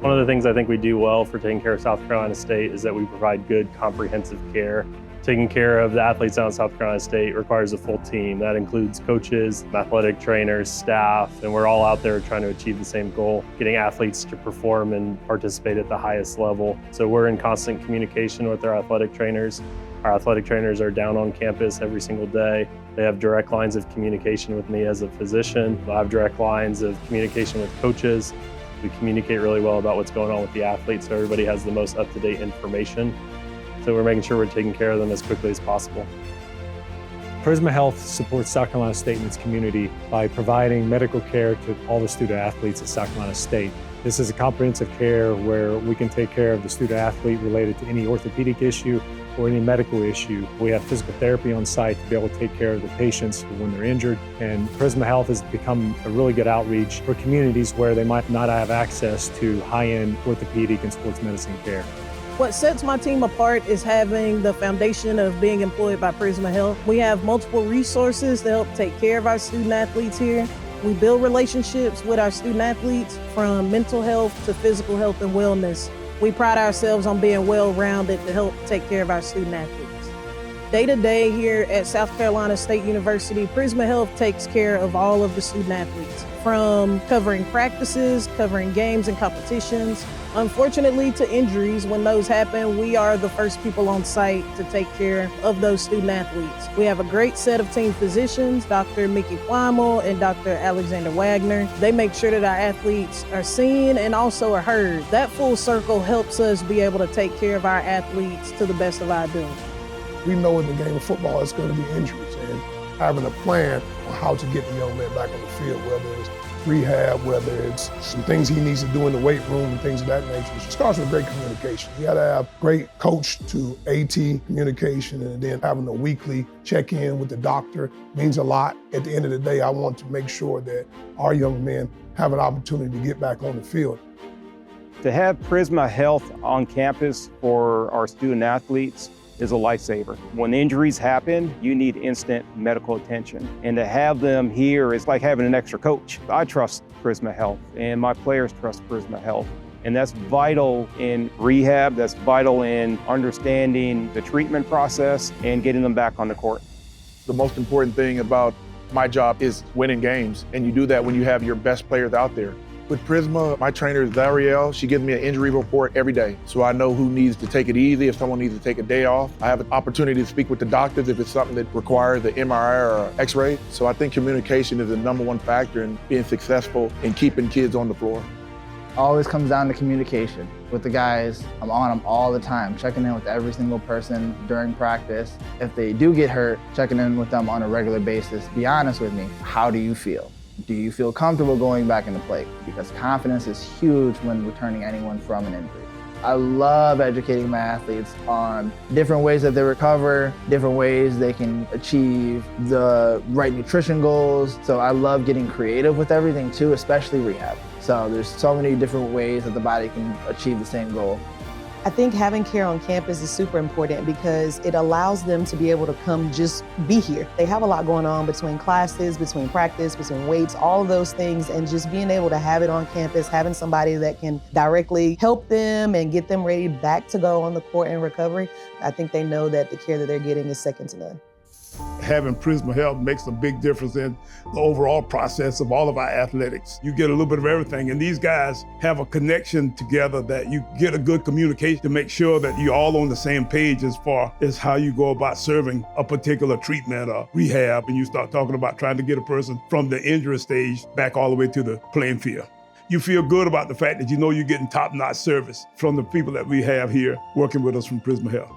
One of the things I think we do well for taking care of South Carolina State is that we provide good comprehensive care. Taking care of the athletes down at South Carolina State requires a full team. That includes coaches, athletic trainers, staff, and we're all out there trying to achieve the same goal, getting athletes to perform and participate at the highest level. So we're in constant communication with our athletic trainers. Our athletic trainers are down on campus every single day. They have direct lines of communication with me as a physician. They'll have direct lines of communication with coaches. We communicate really well about what's going on with the athletes so everybody has the most up-to-date information. So we're making sure we're taking care of them as quickly as possible. Prisma Health supports South Carolina State and its community by providing medical care to all the student athletes at South Carolina State. This is a comprehensive care where we can take care of the student athlete related to any orthopedic issue or any medical issue. We have physical therapy on site to be able to take care of the patients when they're injured. And Prisma Health has become a really good outreach for communities where they might not have access to high-end orthopedic and sports medicine care. What sets my team apart is having the foundation of being employed by Prisma Health. We have multiple resources to help take care of our student athletes here. We build relationships with our student athletes from mental health to physical health and wellness. We pride ourselves on being well-rounded to help take care of our student athletes. Day to day here at South Carolina State University, Prisma Health takes care of all of the student athletes, from covering practices, covering games and competitions. Unfortunately, to injuries, when those happen, we are the first people on site to take care of those student athletes. We have a great set of team physicians, Dr. Mickey Weimel and Dr. Alexander Wagner. They make sure that our athletes are seen and also are heard. That full circle helps us be able to take care of our athletes to the best of our ability. We know in the game of football it's going to be injuries, and having a plan on how to get the young man back on the field, whether it's rehab, whether it's some things he needs to do in the weight room and things of that nature. It starts with great communication. You got to have great coach to AT communication, and then having a weekly check-in with the doctor means a lot. At the end of the day, I want to make sure that our young men have an opportunity to get back on the field. To have Prisma Health on campus for our student athletes is a lifesaver. When injuries happen, you need instant medical attention. And to have them here is like having an extra coach. I trust Prisma Health, and my players trust Prisma Health. And that's vital in rehab, that's vital in understanding the treatment process and getting them back on the court. The most important thing about my job is winning games, and you do that when you have your best players out there. With Prisma, my trainer is Zariel. She gives me an injury report every day, so I know who needs to take it easy, if someone needs to take a day off. I have an opportunity to speak with the doctors if it's something that requires an MRI or an X-ray. So I think communication is the #1 factor in being successful in keeping kids on the floor. Always comes down to communication. With the guys, I'm on them all the time, checking in with every single person during practice. If they do get hurt, checking in with them on a regular basis. Be honest with me, how do you feel? Do you feel comfortable going back into play? Because confidence is huge when returning anyone from an injury. I love educating my athletes on different ways that they recover, different ways they can achieve the right nutrition goals. So I love getting creative with everything too, especially rehab. So there's so many different ways that the body can achieve the same goal. I think having care on campus is super important because it allows them to be able to come just be here. They have a lot going on between classes, between practice, between weights, all of those things, and just being able to have it on campus, having somebody that can directly help them and get them ready back to go on the court in recovery, I think they know that the care that they're getting is second to none. Having Prisma Health makes a big difference in the overall process of all of our athletics. You get a little bit of everything, and these guys have a connection together that you get a good communication to make sure that you're all on the same page as far as how you go about serving a particular treatment or rehab, and you start talking about trying to get a person from the injury stage back all the way to the playing field. You feel good about the fact that you know you're getting top-notch service from the people that we have here working with us from Prisma Health.